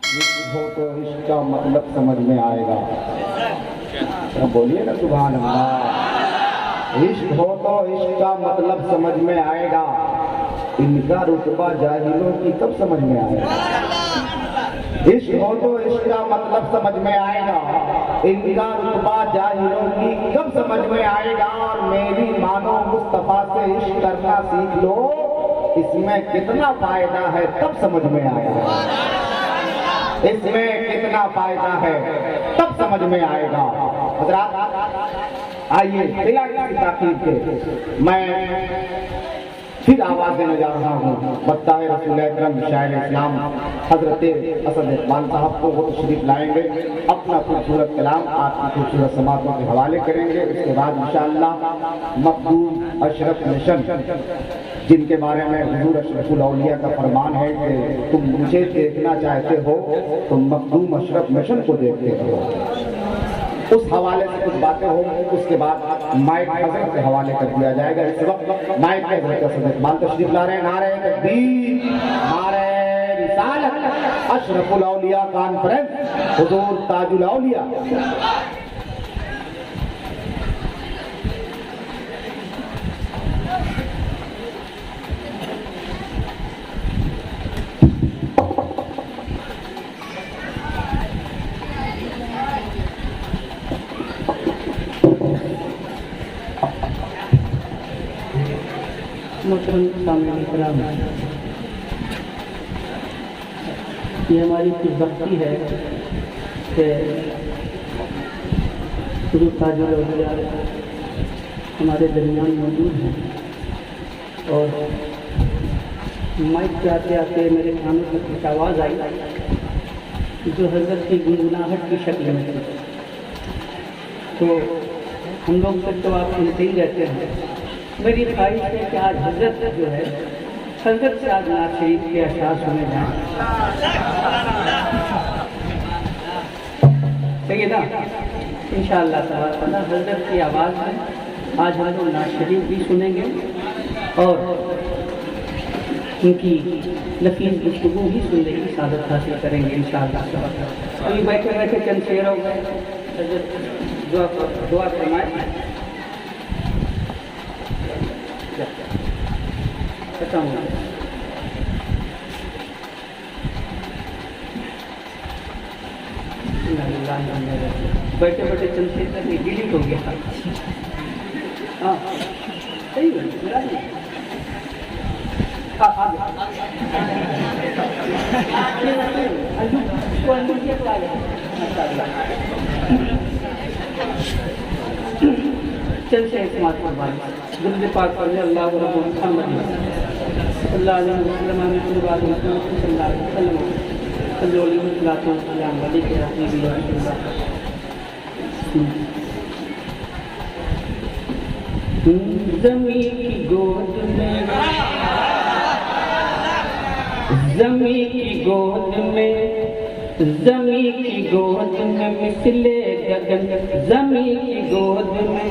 عشق ہو تو عشق کا مطلب سمجھ میں آئے گا. بولیے نا سبحان اللہ. عشق ہو تو عشق کا مطلب سمجھ میں آئے گا. ان کا رتبہ جاہلوں کی کب سمجھ میں آئے گا. عشق ہو تو عشق کا مطلب سمجھ میں آئے گا. ان کا رتبہ جاہلوں کی کب سمجھ میں آئے گا. اور میری مانو مصطفیٰ سے عشق کرنا سیکھ لو, اس میں کتنا فائدہ ہے تب سمجھ میں آئے گا. اس میں کتنا فائدہ ہے تب سمجھ میں آئے گا. حضرات آئیے بلا کسی تاخیر کے میں پھر آواز دینے جا رہا ہوں. بطائے رسول اکرم شاعر اسلام حضرت اسد اقبال صاحب کو وہ تشریف لائیں گے, اپنا خوبصورت کلام آپ کی خوبصورت سماعتوں کے حوالے کریں گے. اس کے بعد انشاءاللہ مخدوم اشرف مشن, جن کے بارے میں حضور اشرف الاولیاء کا فرمان ہے کہ تم مجھے دیکھنا چاہتے ہو تو مخدوم اشرف مشن کو دیکھتے ہو, اس حوالے سے کچھ باتیں ہوں. اس کے بعد مائک حضرت کے حوالے کر دیا جائے گا. اس وقت مائک پہ حضرت اسد اقبال تشریف لا رہے ہیں. نعرہ تکبیر, نعرہ رسالت, اشرف الاولیاء کانفرنس, حضور تاج الاولیاء. محترم سامعین کرام, یہ ہماری خوش بختی ہے کہ حضور تاج الاولیاء ہمارے درمیان موجود ہیں, اور مائک پہ آتے آتے میرے کانوں میں کچھ آواز آئی جو حضرت کی گنگناہٹ کی شکل میں تھی. تو ہم لوگ تک تو آپ سنتے ہی رہتے ہیں. میری خواہش ہے کہ آج حضرت جو ہے, حضرت سے آج نعت شریف کے اشعار سنے جائیں. صحیح ہے نا؟ انشاءاللہ تعالیٰ حضرت کی آواز میں آج ہم لوگ نعت شریف بھی سنیں گے اور ان کی لفیظ گفتگو بھی سننے کی سعادت حاصل کریں گے انشاءاللہ تعالیٰ. ابھی بیٹھے بیٹھے چند شعر ہو گئے, حضرت دعا فرمائیں. بیٹھے بیٹھے چند سے ڈیلیٹ ہو گیا. ہاں صحیح ہے. چل سے اسمات فرمائیں. درود پاک پڑھیں. اللہ رب محمد صلی اللہ علیہ وسلم صلی اللہ علیہ وسلم صلی اللہ علیہ وسلم. زمین کی گود میں, زمین کی گود میں, زمین کی گود میں مثل گگن, زمین کی گود میں.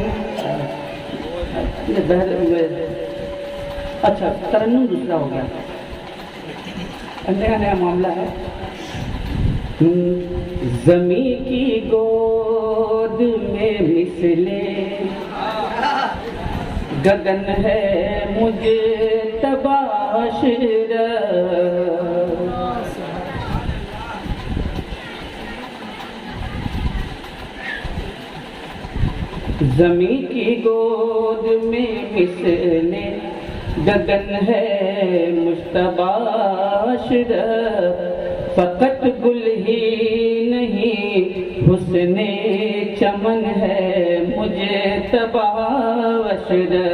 اچھا ترنم دوسرا ہو گیا, نیا نیا معاملہ ہے. زمین کی گود میں مثل گگن ہے مجتبی عاشرہ, زمین کی گود میں مثل گگن ہے مجتبی عاشرہ. فقط گل ہی نہیں حسن چمن ہے مجتبی عاشرہ.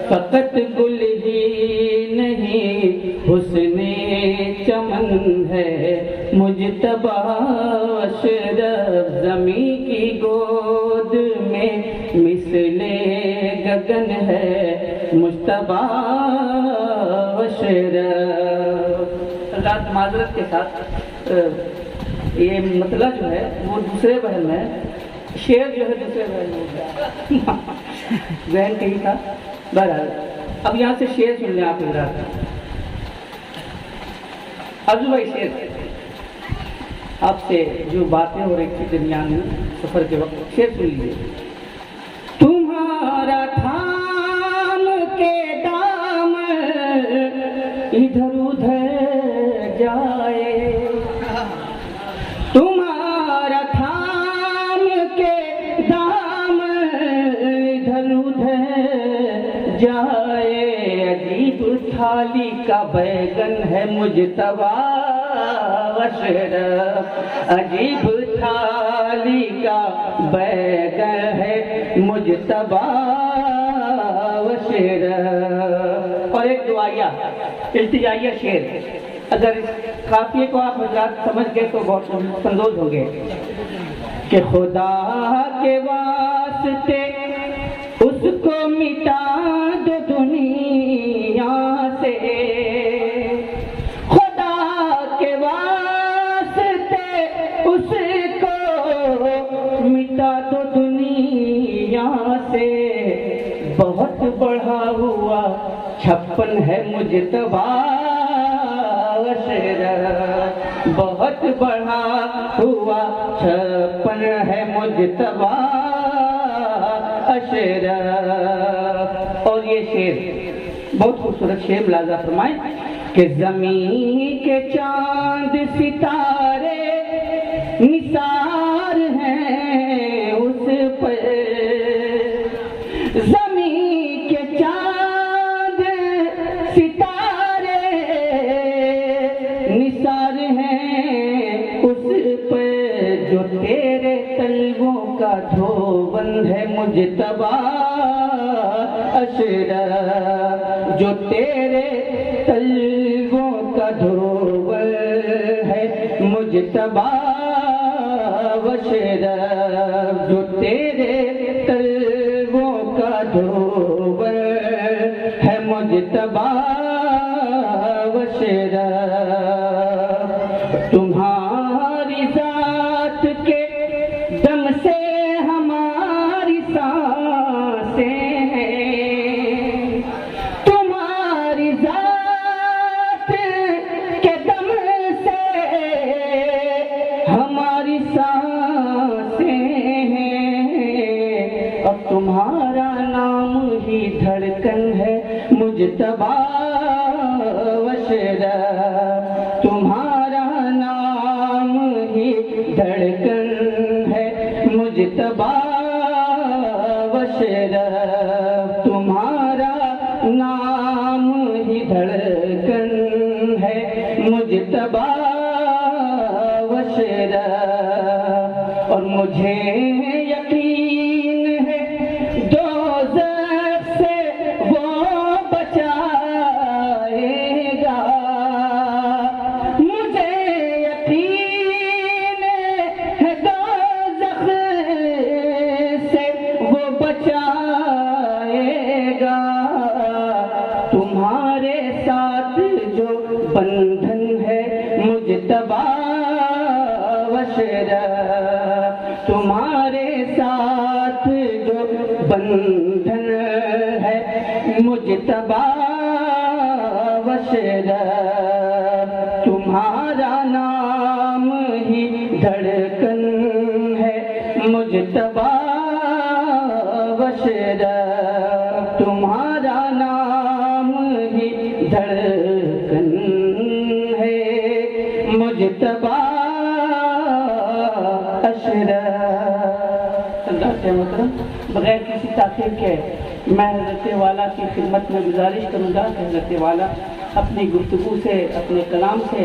فقط گل ہی نہیں حسن چمن ہے مجتبی عاشرہ. زمین کی گود میں مثل گگن ہے مجتبی عاشرہ. حضرات معذرت کے ساتھ یہ مطلع جو ہے وہ دوسرے بہن میں, شعر جو ہے دوسرے بہن میں ہو گیا, ذہن کہیں تھا. بہرحال اب یہاں سے شعر سن لیں آپ حضرات. ارجو بھائی شعر. آپ سے جو باتیں ہو رہی تھی درمیان میں سفر کے وقت، شعر سن لیجیے۔ تمہارا تھام کے دام ادھر ادھر جائے، تمہارا تھام کے دام ادھر ادھر جائے، عجیب تھالی کا بیگن ہے مجتبیٰ اشرف، عجیب تھالی کا بیگن ہے مجتبیٰ اشرف۔ اور ایک دعائیہ التجائیہ شعر، اگر اس قافیے کو آپ حضرات سمجھ گئے تو بہت اندوز ہوں گے کہ خدا کے واسطے اس کو مٹا دو دنیا سے، خدا کے واسطے اس کو مٹا دو دنیا سے، بہت بڑھا ہوا چھپن ہے مجتبیٰ اشرف، بہت بڑھا ہوا چھپن ہے مجتبیٰ اشرف۔ اور یہ شعر بہت خوبصورت شعر ملاحظہ فرمائیں کہ زمین کے چاند ستارے نثار ہیں اس پر، زمین کے چاند ستارے نثار ہیں اس پر، جو تیرے طلبوں کا دھوبند ہے مجتبیٰ اشرف، جو تیرے طلبوں کا دھوبند ہے مجتبیٰ اشرف، جو تیرے طلبوں کا دھوبند ہے مجتبیٰ اشرف۔ تمہاری ذات کے دم سے ہماری سانسیں ہیں، تمہاری ذات کے دم سے ہماری سانسیں ہیں، اب تمہارا نام ہی دھڑکن ہے مجتبیٰ اشرف، تمہارا نام ہی دھڑکن ہے مجتبیٰ اشرف، تمہارا نام ہی دھڑکن ہے مجتبیٰ اشرف۔ اور مجھے یقین ہے دوزخ سے وہ بچائے گا، مجھے یقین ہے دوزخ سے وہ بچائے گا، تمہارے ساتھ جو بندھن ہے مجتبیٰ اشرف، تمہارے ساتھ جو بندھن ہے مجتبیٰ اشرف، تمہارا نام ہی دھڑکن ہے مجتبیٰ اشرف، تمہارا نام ہی دھڑکن ہے مجتبیٰ اشرف۔ حضرات محترم، بغیر کسی تاخیر کے میں حضرت والا کی خدمت میں گزارش کروں گا کہ حضرت والا اپنی گفتگو سے، اپنے کلام سے